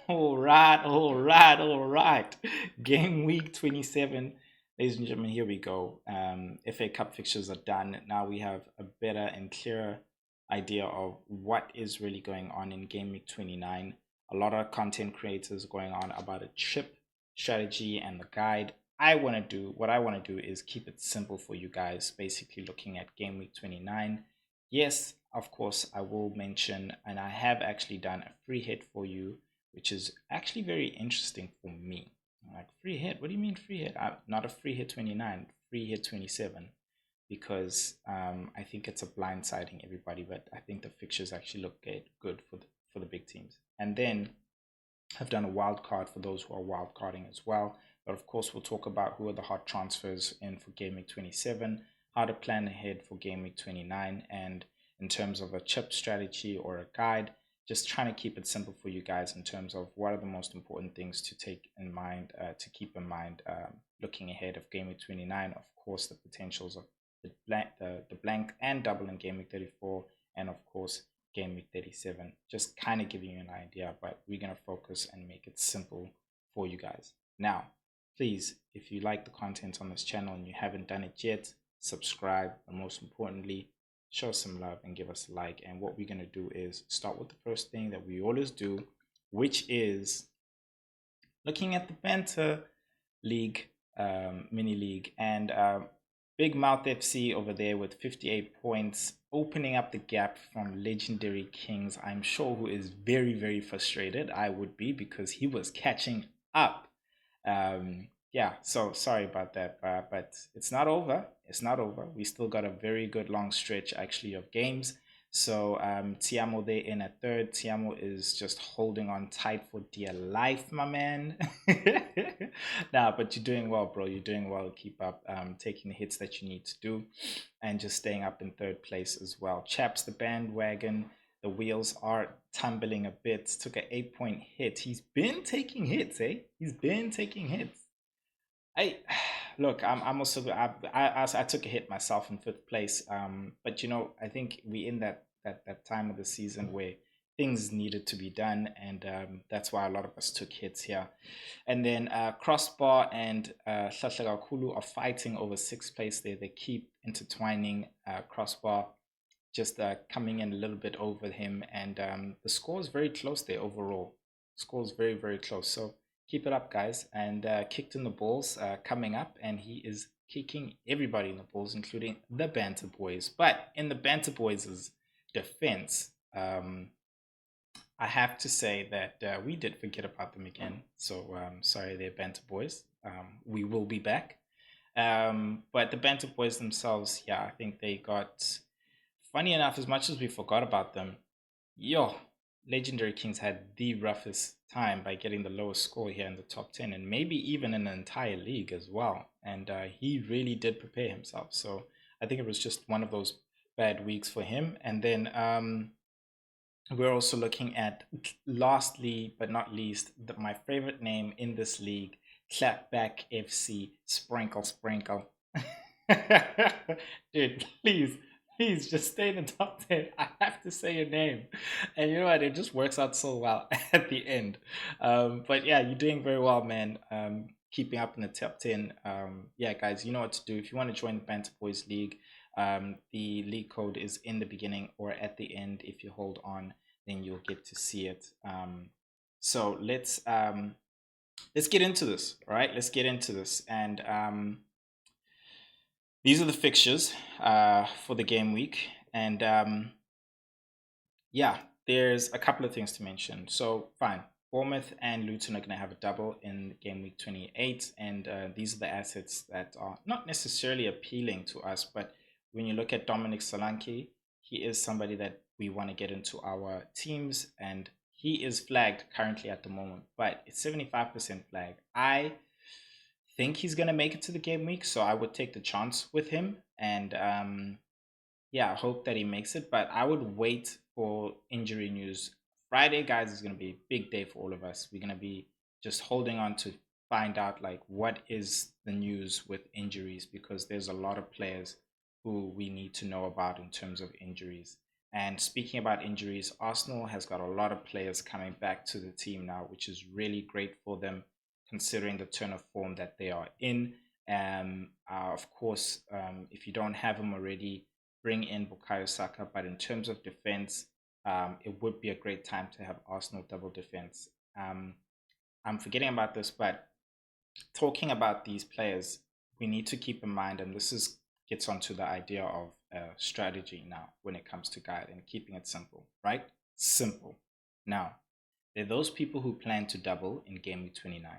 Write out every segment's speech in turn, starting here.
All right. Game week 27. Ladies and gentlemen, here we go. FA Cup fixtures are done. Now we have a better and clearer idea of what is really going on in game week 29. A lot of content creators going on about a chip strategy and the guide. What I want to do is keep it simple for you guys, basically looking at game week 29. Yes, of course, I will mention, and I have actually done a free hit for you, which is actually very interesting for me. Like, free hit? What do you mean free hit? Not a free hit 29, free hit 27, because I think it's a blindsiding everybody. But I think the fixtures actually look good for the big teams. And then I've done a wild card for those who are wild carding as well. But of course, we'll talk about who are the hot transfers in for game week 27, how to plan ahead for game week 29, and in terms of a chip strategy or a guide, just trying to keep it simple for you guys in terms of what are the most important things to take in mind, to keep in mind, looking ahead of game week 29. Of course, the potentials of the blank and double in game week 34, and of course, game week 37. Just kind of giving you an idea, but we're going to focus and make it simple for you guys. Now, please, if you like the content on this channel and you haven't done it yet, subscribe, and most importantly, show some love and give us a like. And what we're going to do is start with the first thing that we always do, which is looking at the Banter League, mini league, and Big Mouth FC over there with 58 points, opening up the gap from Legendary Kings. I'm sure who is very, very frustrated. I would be, because he was catching up. Yeah, so sorry about that, but it's not over. It's not over. We still got a very good long stretch actually of games. So Tiamo there in at third. Tiamo is just holding on tight for dear life, my man. Nah, but you're doing well, bro. You're doing well. Keep up, taking the hits that you need to do, and just staying up in third place as well. Chaps, the bandwagon. The wheels are tumbling a bit. Took an 8-point hit. He's been taking hits, eh? He's been taking hits. I look. I'm also. I took a hit myself in fifth place. But I think we in that time of the season where things needed to be done, and that's why a lot of us took hits here. And then Crossbar and Hlahlakulu are fighting over sixth place there. They keep intertwining. Crossbar just coming in a little bit over him, and the score is very close there overall. Score is very, very close. So keep it up, guys. And kicked in the balls coming up, and he is kicking everybody in the balls, including the Banter Boys. But in the Banter Boys' defense, I have to say that we did forget about them again. So sorry there, Banter Boys. We will be back. But the Banter Boys themselves, yeah, I think they got, funny enough, as much as we forgot about them, yo, Legendary Kings had the roughest time by getting the lowest score here in the top 10, and maybe even in the entire league as well. And he really did prepare himself. So I think it was just one of those bad weeks for him. And then we're also looking at, lastly but not least, my favorite name in this league, Clapback FC, Sprinkle Sprinkle. Dude, please just stay in the top 10. I have to say your name. And you know what? It just works out so well at the end. But yeah, you're doing very well, man. Keeping up in the top 10. Yeah, guys, you know what to do. If you want to join the Banter Boys League, the league code is in the beginning or at the end. If you hold on, then you'll get to see it. So let's get into this. All right, let's get into this. And these are the fixtures for the game week. And yeah, there's a couple of things to mention. So fine, Bournemouth and Luton are going to have a double in game week 28. And these are the assets that are not necessarily appealing to us. But when you look at Dominic Solanke, he is somebody that we want to get into our teams. And he is flagged currently at the moment, but it's 75% flag. I think he's going to make it to the game week, so I would take the chance with him. And yeah, I hope that he makes it, but I would wait for injury news. Friday, guys, is going to be a big day for all of us. We're going to be just holding on to find out like what is the news with injuries, because there's a lot of players who we need to know about in terms of injuries. And speaking about injuries, Arsenal has got a lot of players coming back to the team now, which is really great for them considering the turn of form that they are in. Of course, if you don't have him already, bring in Bukayo Saka. But in terms of defense, it would be a great time to have Arsenal double defense. I'm forgetting about this, but talking about these players, we need to keep in mind, and this is gets onto the idea of strategy now when it comes to guide and keeping it simple, right? Simple. Now, there are those people who plan to double in game week 29,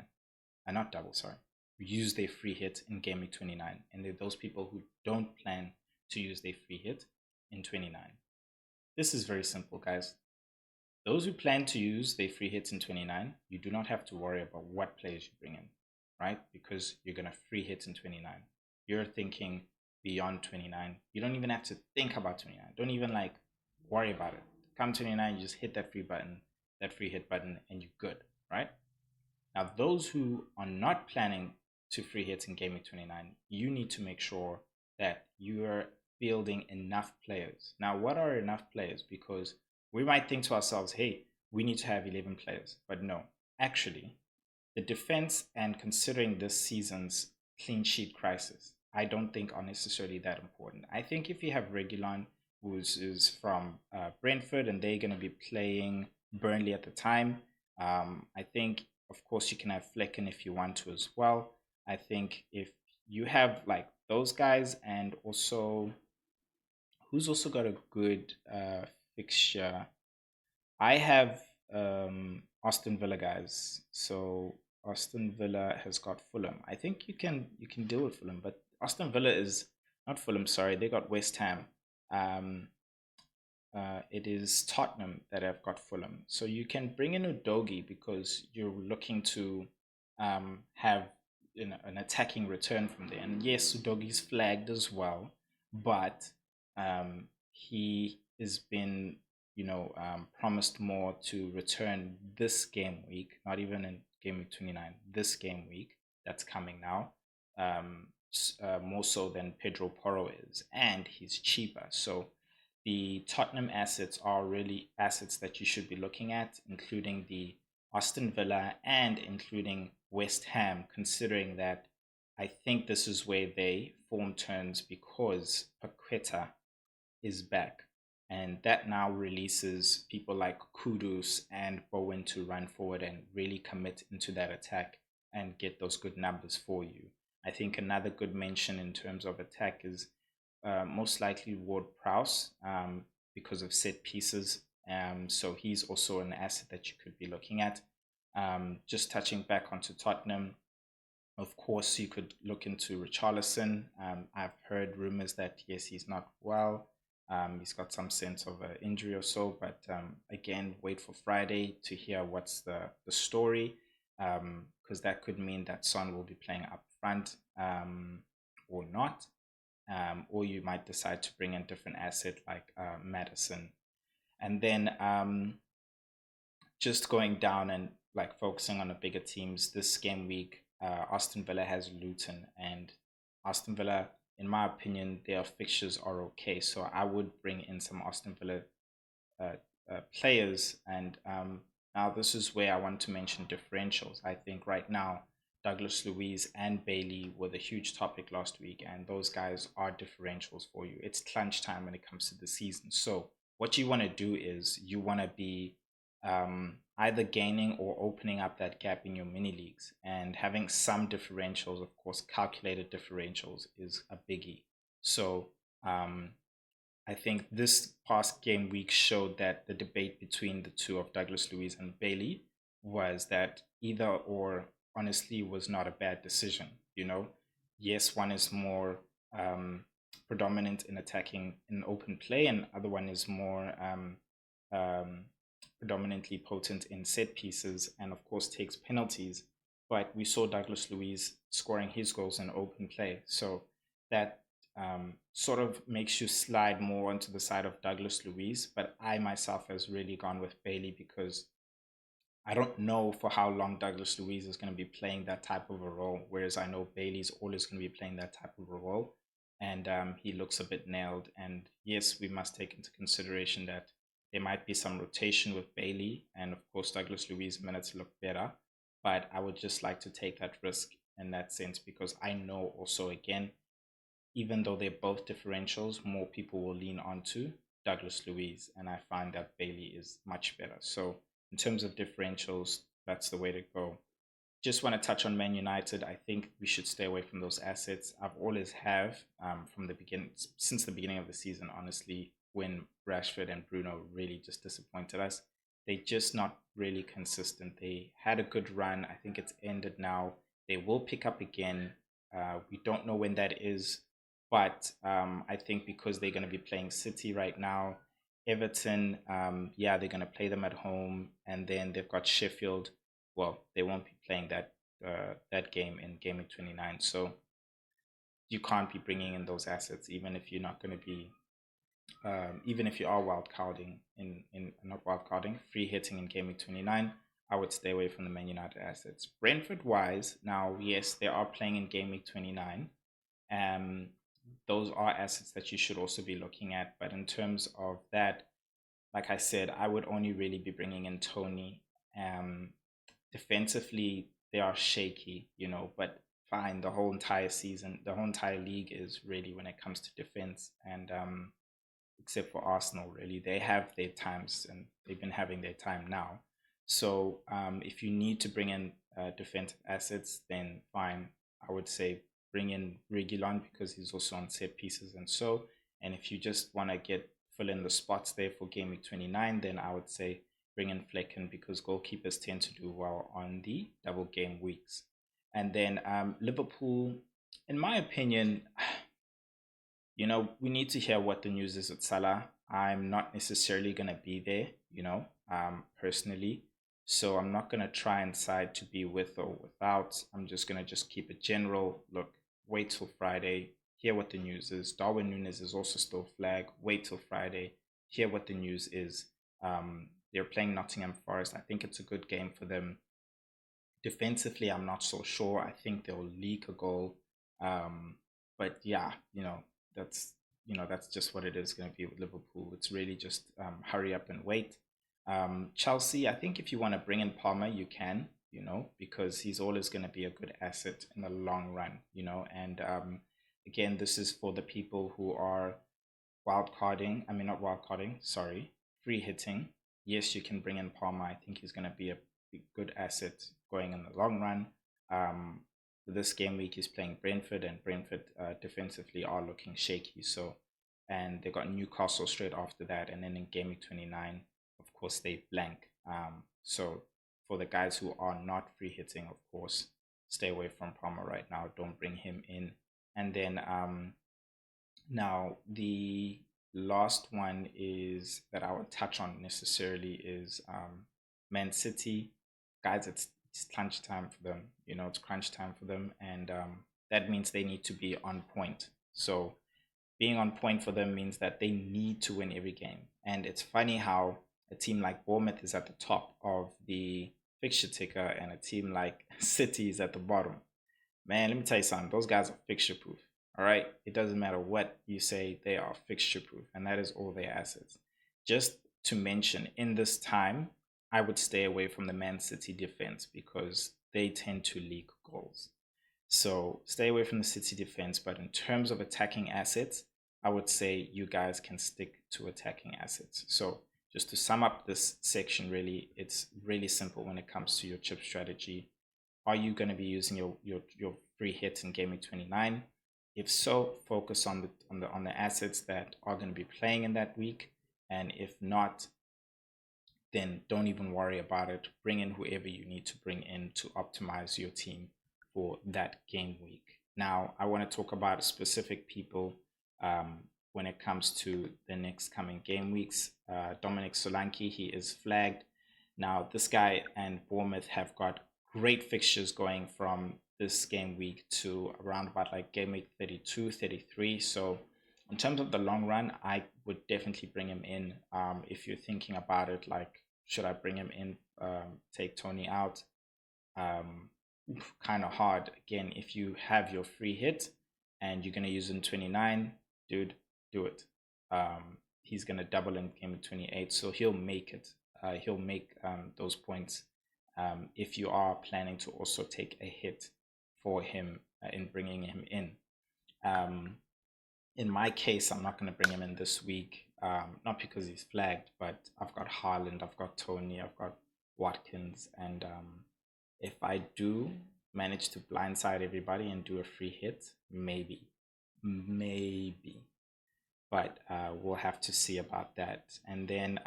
not double, sorry, use their free hit in game week 29, and there are those people who don't plan to use their free hit in 29. This is very simple, guys. Those who plan to use their free hits in 29, you do not have to worry about what players you bring in, right? Because you're going to free hit in 29. You're thinking beyond 29. You don't even have to think about 29. Don't even like worry about it. Come 29, you just hit that free button, that free hit button, and you're good, right? Now, those who are not planning to free hit in game week 29, you need to make sure that you are building enough players. Now, what are enough players? Because we might think to ourselves, hey, we need to have 11 players. But no, actually, the defense and considering this season's clean sheet crisis, I don't think are necessarily that important. I think if you have Regulon, who is from Brentford, and they're going to be playing Burnley at the time, I think, of course, you can have Flecken if you want to as well. I think if you have like those guys, and also who's also got a good fixture, I have Aston Villa, guys. So Aston Villa has got Fulham. I think you can deal with Fulham, but Aston Villa is not Fulham. Sorry, they got West Ham. Um, it is Tottenham that have got Fulham. So you can bring in Udogi because you're looking to have an attacking return from there. And yes, Udogi's flagged as well, but he has been promised more to return this game week, not even in game week 29, this game week that's coming now, more so than Pedro Porro is, and he's cheaper. So the Tottenham assets are really assets that you should be looking at, including the Aston Villa and including West Ham, considering that I think this is where they form turns because Paqueta is back. And that now releases people like Kudus and Bowen to run forward and really commit into that attack and get those good numbers for you. I think another good mention in terms of attack is most likely Ward Prowse because of set pieces. So he's also an asset that you could be looking at. Just touching back onto Tottenham, of course, you could look into Richarlison. I've heard rumors that, yes, he's not well. He's got some sense of an injury or so, but again, wait for Friday to hear what's the story, because that could mean that Son will be playing up front or not. Or you might decide to bring in a different asset like Madison. And then just going down and like focusing on the bigger teams this game week, Aston Villa has Luton, and Aston Villa, in my opinion, their fixtures are okay. So I would bring in some Aston Villa players. And now this is where I want to mention differentials. I think right now Douglas Luiz and Bailey were the huge topic last week, and those guys are differentials for you. It's crunch time when it comes to the season. So what you want to do is you want to be either gaining or opening up that gap in your mini leagues, and having some differentials, of course, calculated differentials is a biggie. So I think this past game week showed that the debate between the two of Douglas Luiz and Bailey was that either or honestly was not a bad decision. Yes, one is more predominant in attacking in open play, and other one is more predominantly potent in set pieces, and of course takes penalties. But we saw Douglas Luiz scoring his goals in open play, so that sort of makes you slide more onto the side of Douglas Luiz. But I myself has really gone with Bailey because I don't know for how long Douglas Luiz is going to be playing that type of a role, whereas I know Bailey's always going to be playing that type of a role. and he looks a bit nailed. And yes, we must take into consideration that there might be some rotation with Bailey, and of course Douglas Luiz minutes look better. But I would just like to take that risk in that sense because I know also again, even though they're both differentials, more people will lean onto Douglas Luiz, and I find that Bailey is much better. So in terms of differentials, that's the way to go. Just want to touch on Man United. I think we should stay away from those assets. I've always have from the beginning, since the beginning of the season. Honestly, when Rashford and Bruno really just disappointed us, they just not really consistent. They had a good run. I think it's ended now. They will pick up again. We don't know when that is, but I think because they're going to be playing City right now, Everton, yeah, they're going to play them at home, and then they've got Sheffield. Well, they won't be playing that game in Game Week 29. So you can't be bringing in those assets, even if you're not going to be, even if you are wild carding in not wild carding, free hitting in Game Week 29. I would stay away from the Man United assets. Brentford wise, now yes, they are playing in Game Week 29. Um, those are assets that you should also be looking at. But in terms of that, like I said, I would only really be bringing in Tony. Um, Defensively, they are shaky, but fine. The whole entire season, the whole entire league is really when it comes to defense, and except for Arsenal, really, they have their times and they've been having their time now. So if you need to bring in defensive assets, then fine. I would say bring in Regulon because he's also on set pieces and so. And if you just want to fill in the spots there for Game Week 29, then I would say bring in Flecken because goalkeepers tend to do well on the double game weeks. And then Liverpool, in my opinion, we need to hear what the news is at Salah. I'm not necessarily going to be there, personally. So I'm not going to try and decide to be with or without. I'm just going to just keep it general. Look, wait till Friday, hear what the news is. Darwin Núñez is also still flagged. Wait till Friday, hear what the news is. They're playing Nottingham Forest. I think it's a good game for them. Defensively, I'm not so sure. I think they'll leak a goal. But yeah, that's just what it is going to be with Liverpool. It's really just hurry up and wait. Chelsea, I think if you want to bring in Palmer, you can, because he's always going to be a good asset in the long run, and again, this is for the people who are wild carding. I mean, not wild carding, sorry, free hitting. Yes, you can bring in Palmer. I think he's going to be a good asset going in the long run. This game week he's playing Brentford, and Brentford defensively are looking shaky. So, and they got Newcastle straight after that, and then in game week 29, of course they blank. So for the guys who are not free hitting, of course, stay away from Palmer right now. Don't bring him in. And then now the last one is that I would touch on necessarily is Man City. Guys, it's crunch time for them. It's crunch time for them, and that means they need to be on point. So being on point for them means that they need to win every game. And it's funny how a team like Bournemouth is at the top of the fixture ticker and a team like City is at the bottom. Man, let me tell you something. Those guys are fixture proof. All right. It doesn't matter what you say, they are fixture proof. And that is all their assets. Just to mention, in this time, I would stay away from the Man City defense because they tend to leak goals. So stay away from the City defense. But in terms of attacking assets, I would say you guys can stick to attacking assets. So just to sum up this section, really, it's really simple when it comes to your chip strategy. Are you going to be using your free hits in Game Week 29? If so, focus on the assets that are going to be playing in that week. And if not, then don't even worry about it. Bring in whoever you need to bring in to optimize your team for that game week. Now, I want to talk about specific people when it comes to the next coming game weeks. Dominic Solanke, he is flagged. Now, this guy and Bournemouth have got great fixtures going from this game week to around about like game week 32, 33. So in terms of the long run, I would definitely bring him in. If you're thinking about it, like, should I bring him in, take Tony out? Kind of hard. Again, if you have your free hit, and you're going to use in 29, dude, do it. He's going to double in game 28, so he'll make it. He'll make those points if you are planning to also take a hit for him in bringing him in. In my case, I'm not going to bring him in this week, not because he's flagged, but I've got Haaland, I've got Tony, I've got Watkins, and if I do manage to blindside everybody and do a free hit, maybe, but we'll have to see about that. And then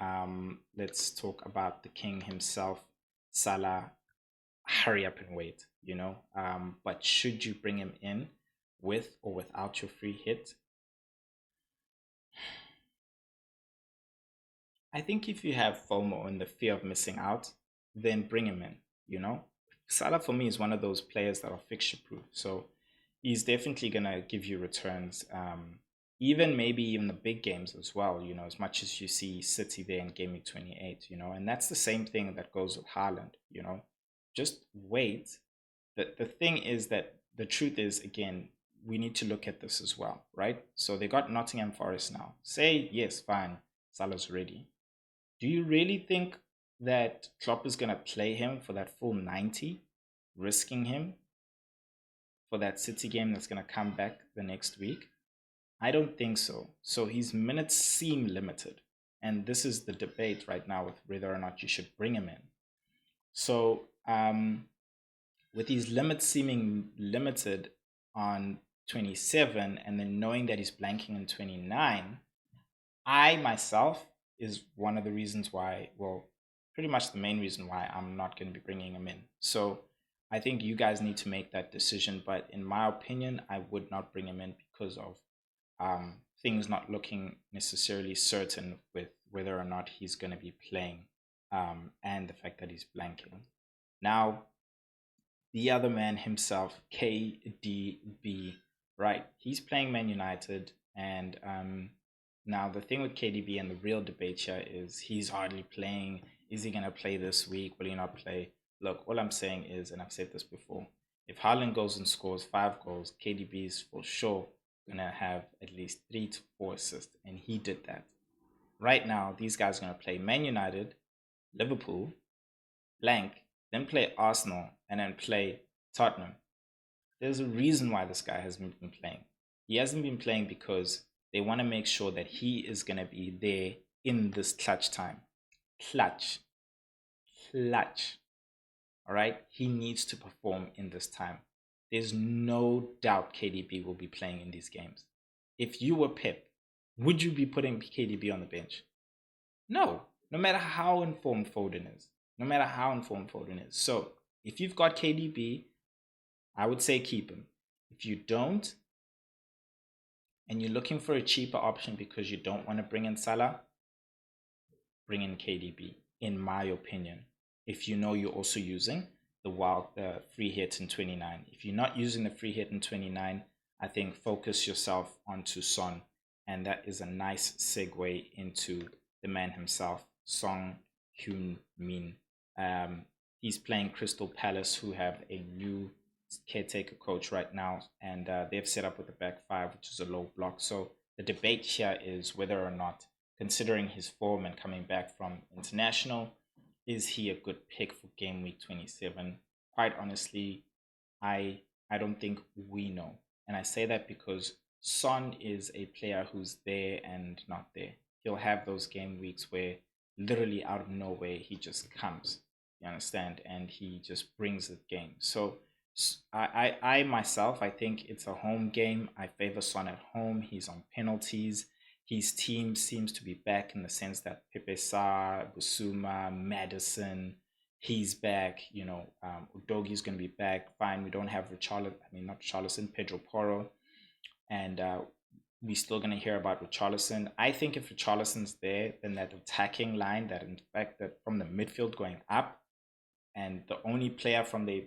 let's talk about the king himself, Salah. Hurry up and wait, but should you bring him in with or without your free hit? I think if you have FOMO and the fear of missing out, then bring him in. Salah for me is one of those players that are fixture proof. So he's definitely going to give you returns, even maybe even the big games as well, as much as you see City there in game week 28, and that's the same thing that goes with Haaland, just wait. The thing is that the truth is, again, we need to look at this as well, right? So they got Nottingham Forest now. Say, yes, fine, Salah's ready. Do you really think that Klopp is going to play him for that full 90, risking him for that City game that's going to come back the next week? I don't think so. So his minutes seem limited. And this is the debate right now with whether or not you should bring him in. So with his limits seeming limited on 27 and then knowing that he's blanking in 29, I myself is one of the reasons why, well, pretty much the main reason why I'm not going to be bringing him in. So I think you guys need to make that decision. But in my opinion, I would not bring him in because of things not looking necessarily certain with whether or not he's going to be playing and the fact that he's blanking. Now, the other man himself, KDB, right? He's playing Man United, and now the thing with KDB and the real debate here is he's hardly playing. Is he going to play this week? Will he not play? Look, all I'm saying is, and I've said this before, if Haaland goes and scores 5 goals, KDB is for sure going to have at least 3 to 4 assists, and he did that. Right now, these guys are going to play Man United, Liverpool, blank, then play Arsenal, and then play Tottenham. There's a reason why this guy hasn't been playing. He hasn't been playing because they want to make sure that he is going to be there in this clutch time. Clutch. All right? He needs to perform in this time. There's no doubt KDB will be playing in these games. If you were Pep, would you be putting KDB on the bench? No, no matter how informed Foden is. So if you've got KDB, I would say keep him. If you don't, and you're looking for a cheaper option because you don't want to bring in Salah, bring in KDB, in my opinion. If you know you're also using the free hit in 29. If you're not using the free hit in 29, I think focus yourself onto Son. And that is a nice segue into the man himself, Son Heung-min. He's playing Crystal Palace, who have a new caretaker coach right now, and they've set up with the back 5, which is a low block. So the debate here is whether or not, considering his form and coming back from international, is he a good pick for game week 27? Quite honestly, I don't think we know. And I say that because Son is a player who's there and not there. He'll have those game weeks where literally out of nowhere he just comes, you understand, and he just brings the game. So I myself, I think it's a home game. I favor Son at home. He's on penalties. His team seems to be back in the sense that Pepe Sarr, Busuma, Madison, he's back. Udogi's going to be back. Fine, we don't have Pedro Porro. And we're still going to hear about Richarlison. I think if Richarlison's there, then that attacking line, that in fact that from the midfield going up, and the only player from the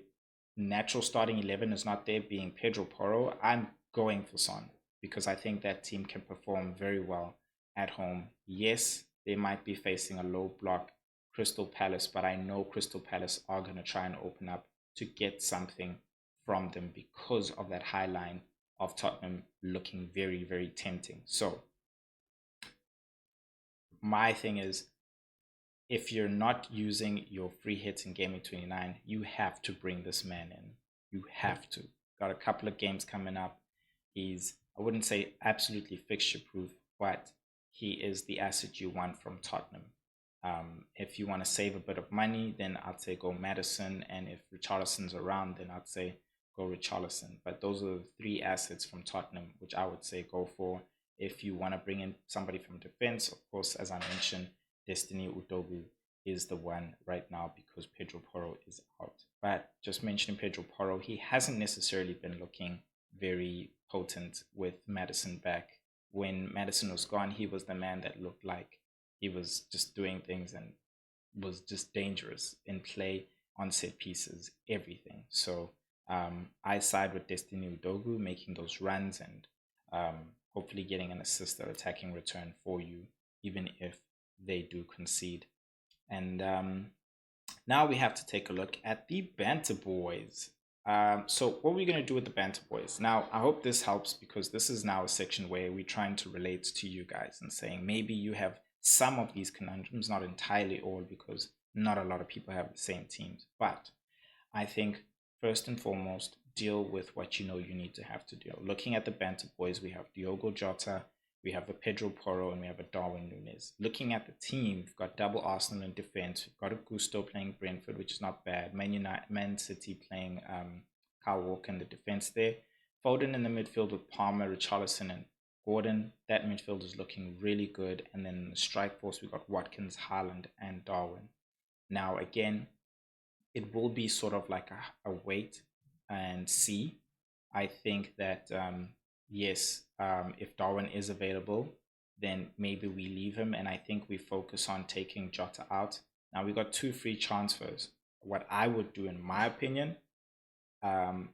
natural starting 11 is not there, being Pedro Porro, I'm going for Son because I think that team can perform very well at home. Yes, they might be facing a low block Crystal Palace, but I know Crystal Palace are going to try and open up to get something from them because of that high line of Tottenham looking very, very tempting. So my thing is, if you're not using your free hits in Game Week 29, you have to bring this man in. You have to. Got a couple of games coming up. He's, I wouldn't say absolutely fixture proof, but he is the asset you want from Tottenham. If you want to save a bit of money, then I'd say go Madison. And if Richarlison's around, then I'd say go Richarlison. But those are the three assets from Tottenham, which I would say go for. If you want to bring in somebody from defense, of course, as I mentioned, Destiny Udogu is the one right now because Pedro Porro is out. But just mentioning Pedro Porro, he hasn't necessarily been looking very potent with Madison back. When Madison was gone, he was the man that looked like he was just doing things and was just dangerous in play, on set pieces, everything. So I side with Destiny Udogu making those runs and hopefully getting an assist or attacking return for you, even if they do concede. And now we have to take a look at the Banter Boys. So what are we going to do with the Banter Boys? Now, I hope this helps because this is now a section where we're trying to relate to you guys and saying maybe you have some of these conundrums, not entirely all, because not a lot of people have the same teams. But I think first and foremost, deal with what you know you need to have to deal. Looking at the Banter Boys, we have Diogo Jota, we have a Pedro Porro, and we have a Darwin Núñez. Looking at the team, we've got double Arsenal in defense. We've got a Gusto playing Brentford, which is not bad. Man City playing Kyle Walker in the defense there. Foden in the midfield with Palmer, Richarlison, and Gordon. That midfield is looking really good. And then in the strike force, we've got Watkins, Haaland, and Darwin. Now, again, it will be sort of like a wait and see. I think that, yes, if Darwin is available, then maybe we leave him. And I think we focus on taking Jota out. Now, we got 2 free transfers. What I would do, in my opinion, when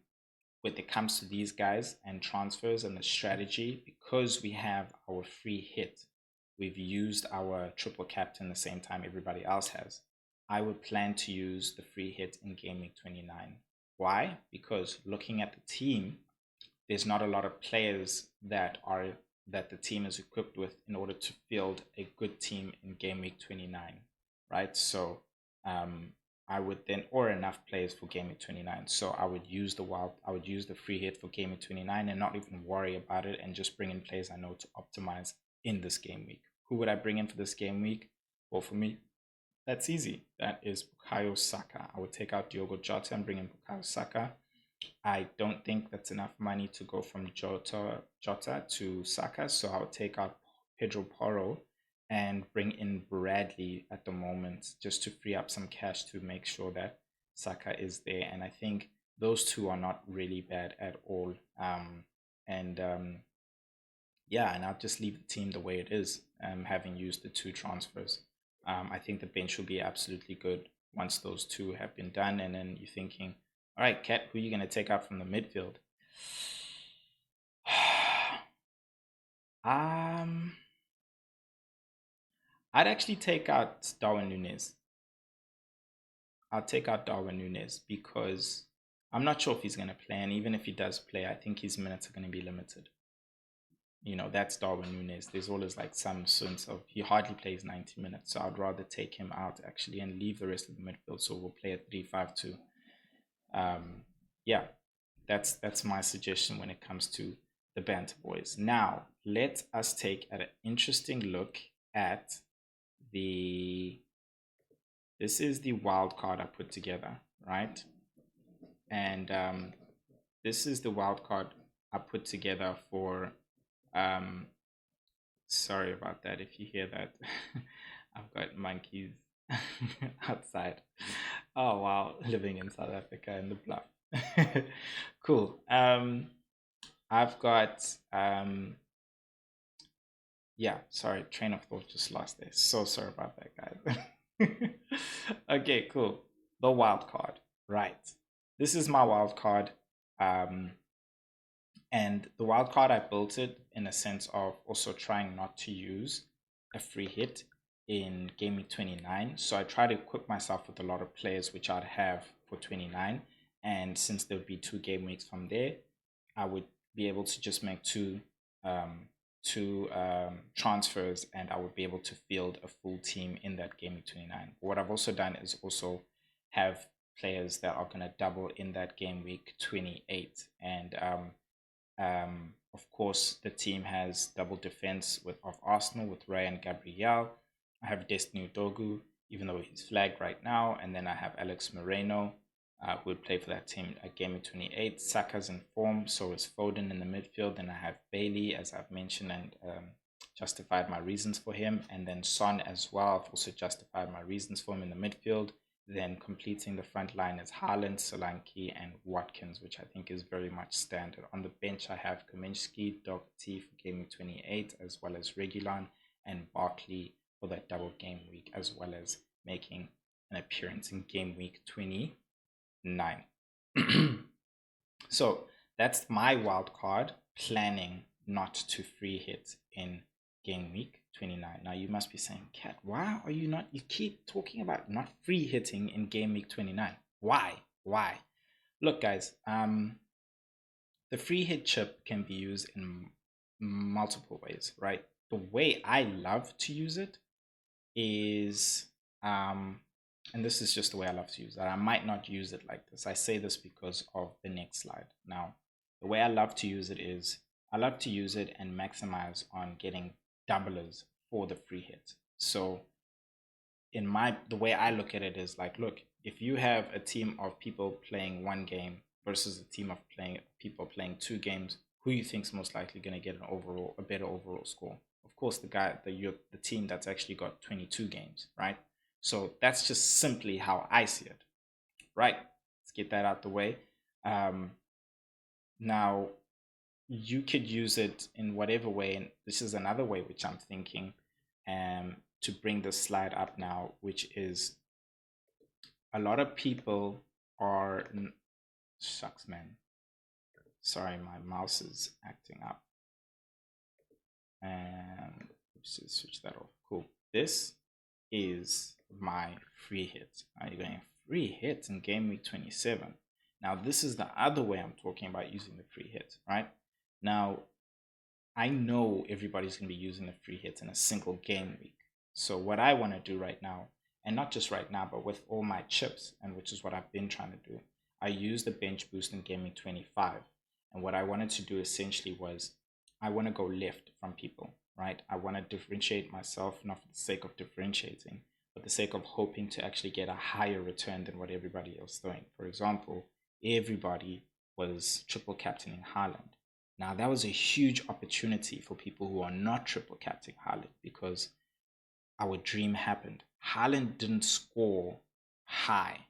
it comes to these guys and transfers and the strategy, because we have our free hit, we've used our triple captain the same time everybody else has. I would plan to use the free hit in Game Week 29. Why? Because looking at the team, there's not a lot of players that the team is equipped with in order to field a good team in Game Week 29, right? So I would then, or enough players for Game Week 29. So I would use the free hit for Game Week 29 and not even worry about it and just bring in players I know to optimize in this game week. Who would I bring in for this game week? Well, for me, that's easy. That is Bukayo Saka. I would take out Diogo Jota and bring in Bukayo Saka. I don't think that's enough money to go from Jota to Saka, so I would take out Pedro Porro and bring in Bradley at the moment just to free up some cash to make sure that Saka is there. And I think those two are not really bad at all. Yeah, and I'll just leave the team the way it is, having used the 2 transfers. I think the bench will be absolutely good once those 2 have been done. And then you're thinking, all right, Kat, who are you going to take out from the midfield? I'd actually take out Darwin Núñez. I'll take out Darwin Núñez because I'm not sure if he's going to play. And even if he does play, I think his minutes are going to be limited. You know, that's Darwin Núñez. There's always like some sense of he hardly plays 90 minutes. So I'd rather take him out actually and leave the rest of the midfield. So we'll play a 3-5-2. Yeah, that's my suggestion when it comes to the Banter Boys. Now, let us take an interesting look at this is the wild card I put together, right? And this is the wild card I put together for, sorry about that if you hear that. I've got monkeys outside. Oh, wow, living in South Africa in the bluff. Cool. I've got, yeah, sorry, train of thought just lost there. So sorry about that, guys. Okay, cool. The wild card, right? This is my wild card. And the wild card, I built it in a sense of also trying not to use a free hit in Game Week 29. So I try to equip myself with a lot of players which I'd have for 29. And since there would be 2 game weeks from there, I would be able to just make two transfers, and I would be able to field a full team in that game week 29. But what I've also done is also have players that are going to double in that game week 28, and of course, the team has double defense of Arsenal with Ray and Gabriel. I have Destiny Udogu, even though he's flagged right now, and then I have Alex Moreno, who would play for that team at game week 28. Saka's in form, so is Foden in the midfield. Then I have Bailey, as I've mentioned, and justified my reasons for him. And then Son as well. I've also justified my reasons for him in the midfield. Then completing the front line is Haaland, Solanke, and Watkins, which I think is very much standard. On the bench, I have Kaminsky, Doherty for game week 28, as well as Reguilon and Barkley for that double game week, as well as making an appearance in game week 29. So that's my wild card, planning not to free hit in game week 29. Now you must be saying, Kat, why are you not, you keep talking about not free hitting in game week 29. Why? Look, guys, the free hit chip can be used in multiple ways, right? The way I love to use it is, and this is just the way I love to use it. I might not use it like this. I say this because of the next slide. Now, the way I love to use it is, I love to use it and maximize on getting doublers for the free hit. So the way I look at it is like, look, if you have a team of people playing one game versus a team of people playing two games, who you think is most likely going to get a better overall score? Of course, the team that's actually got 22 games, right? So that's just simply how I see it, right? Let's get that out the way. Now, you could use it in whatever way, and this is another way which I'm thinking to bring this slide up now, which is a lot of people are, shucks man, sorry, my mouse is acting up, and let's just switch that off. Cool. This is my free hit. Are you going free hit in game week 27? Now this is the other way I'm talking about using the free hit, right? Now, I know everybody's going to be using the free hits in a single game week. So what I want to do right now, and not just right now, but with all my chips, and which is what I've been trying to do, I use the bench boost in game week 25. And what I wanted to do essentially was, I want to go left from people, right? I want to differentiate myself, not for the sake of differentiating, but the sake of hoping to actually get a higher return than what everybody else is doing. For example, everybody was triple captaining Haaland. Now, that was a huge opportunity for people who are not triple captaining Haaland, because our dream happened. Haaland didn't score high.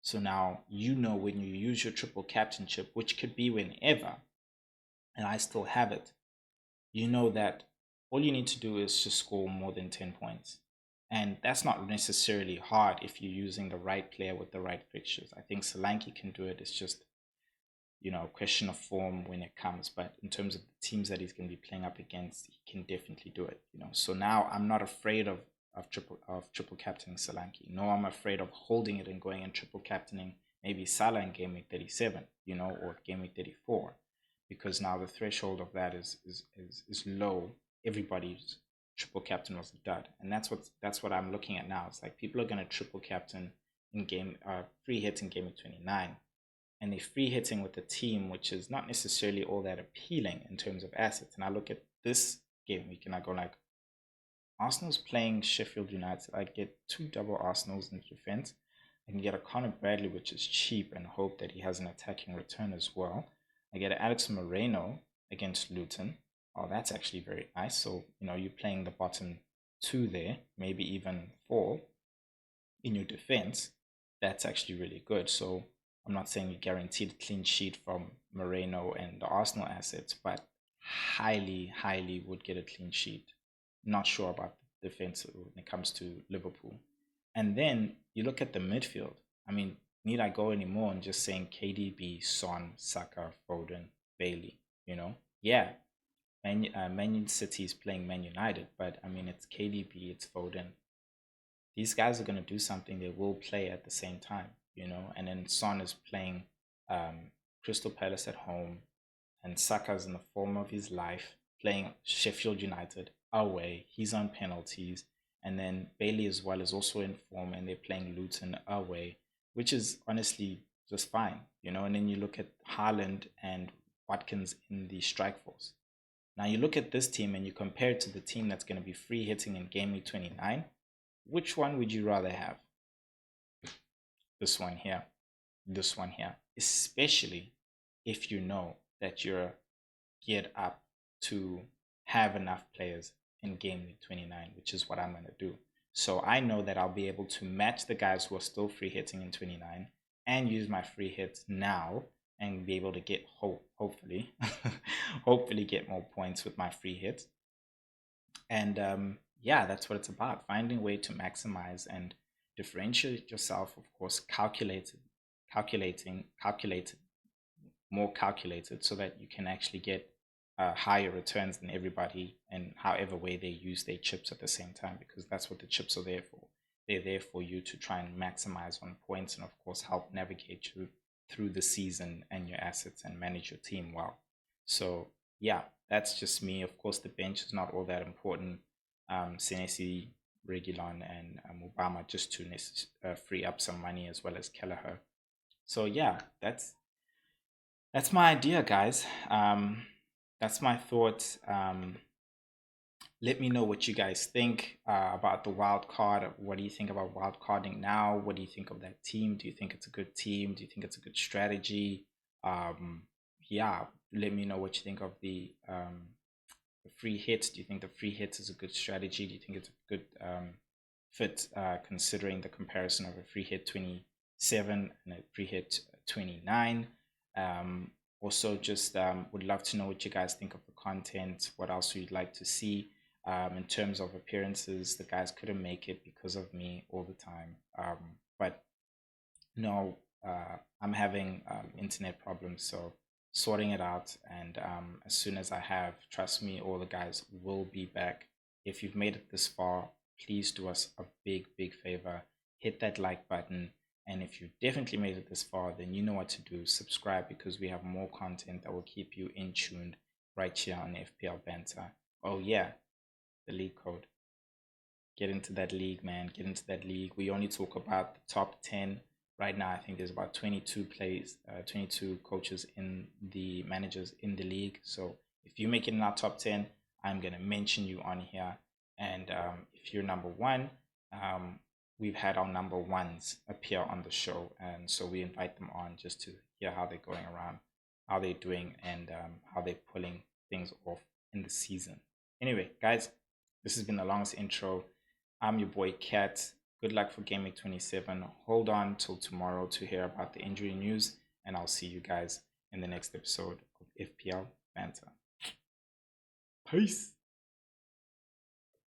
So now, when you use your triple captainship, which could be whenever, and I still have it, you know that all you need to do is just score more than 10 points. And that's not necessarily hard if you're using the right player with the right fixtures. I think Solanke can do it. It's just, question of form when it comes. But in terms of the teams that he's going to be playing up against, he can definitely do it. So now I'm not afraid of triple captaining Solanke. No, I'm afraid of holding it and going and triple captaining maybe Salah in game week 37, or game week 34, because now the threshold of that is low. Everybody's triple captain was a dud, and that's what I'm looking at now. It's like people are going to triple captain in free hit in game week 29. And they're free hitting with a team which is not necessarily all that appealing in terms of assets. And I look at this game week and I go like, Arsenal's playing Sheffield United. I get 2 double Arsenals in defense. I can get a Conor Bradley, which is cheap, and hope that he has an attacking return as well. I get an Alex Moreno against Luton. Oh, that's actually very nice. So, you're playing the bottom 2 there, maybe even 4 in your defense. That's actually really good. So I'm not saying you guaranteed a clean sheet from Moreno and the Arsenal assets, but highly would get a clean sheet. Not sure about the defense when it comes to Liverpool. And then you look at the midfield. I mean, need I go anymore and just saying KDB, Son, Saka, Foden, Bailey, Yeah, Man City is playing Man United, but I mean, it's KDB, it's Foden. These guys are going to do something. They will play at the same time, and then Son is playing Crystal Palace at home. and Saka's in the form of his life, playing Sheffield United away. He's on penalties. And then Bailey as well is also in form, and they're playing Luton away, which is honestly just fine, you know. And then you look at Haaland and Watkins in the strike force. Now you look at this team and you compare it to the team that's going to be free hitting in game week 29. Which one would you rather have? This one here. This one here. Especially if you know that you're geared up to have enough players in game week 29, which is what I'm going to do. So I know that I'll be able to match the guys who are still free hitting in 29 and use my free hits now and be able to get hopefully hopefully get more points with my free hits. And yeah, that's what it's about, finding a way to maximize and differentiate yourself, of course, calculated, more calculated, so that you can actually get higher returns than everybody, and however way they use their chips at the same time, because that's what the chips are there for. They're there for you to try and maximize on points and, of course, help navigate you through the season and your assets and manage your team well. So, yeah, that's just me. Of course, the bench is not all that important. Senesi, Regulon, and Obama, just to free up some money, as well as Kelleher. So, yeah, that's my idea, guys. That's my thoughts. Let me know what you guys think about the wild card. What do you think about wild carding now? What do you think of that team? Do you think it's a good team? Do you think it's a good strategy? Yeah, let me know what you think of the free hits. Do you think the free hits is a good strategy? Do you think it's a good fit, considering the comparison of a free hit 27 and a free hit 29? Also, just would love to know what you guys think of the content. What else you'd like to see in terms of appearances. The guys couldn't make it because of me all the time. But no, I'm having internet problems, so sorting it out. And as soon as I have, trust me, all the guys will be back. If you've made it this far, please do us a big favor. Hit that like button. And if you definitely made it this far, then you know what to do. Subscribe, because we have more content that will keep you in tuned right here on FPL Banter. Oh yeah, the league code. Get into that league, man. Get into that league. We only talk about the top 10. Right now, I think there's about 22 plays, 22 coaches in the managers in the league. So if you make it in our top 10, I'm going to mention you on here. And if you're number one, we've had our number ones appear on the show. And so we invite them on just to hear how they're going around, how they're doing, and how they're pulling things off in the season. Anyway, guys, this has been the longest intro. I'm your boy Kat. Good luck for Game Week 27. Hold on till tomorrow to hear about the injury news, and I'll see you guys in the next episode of FPL Banter. Peace.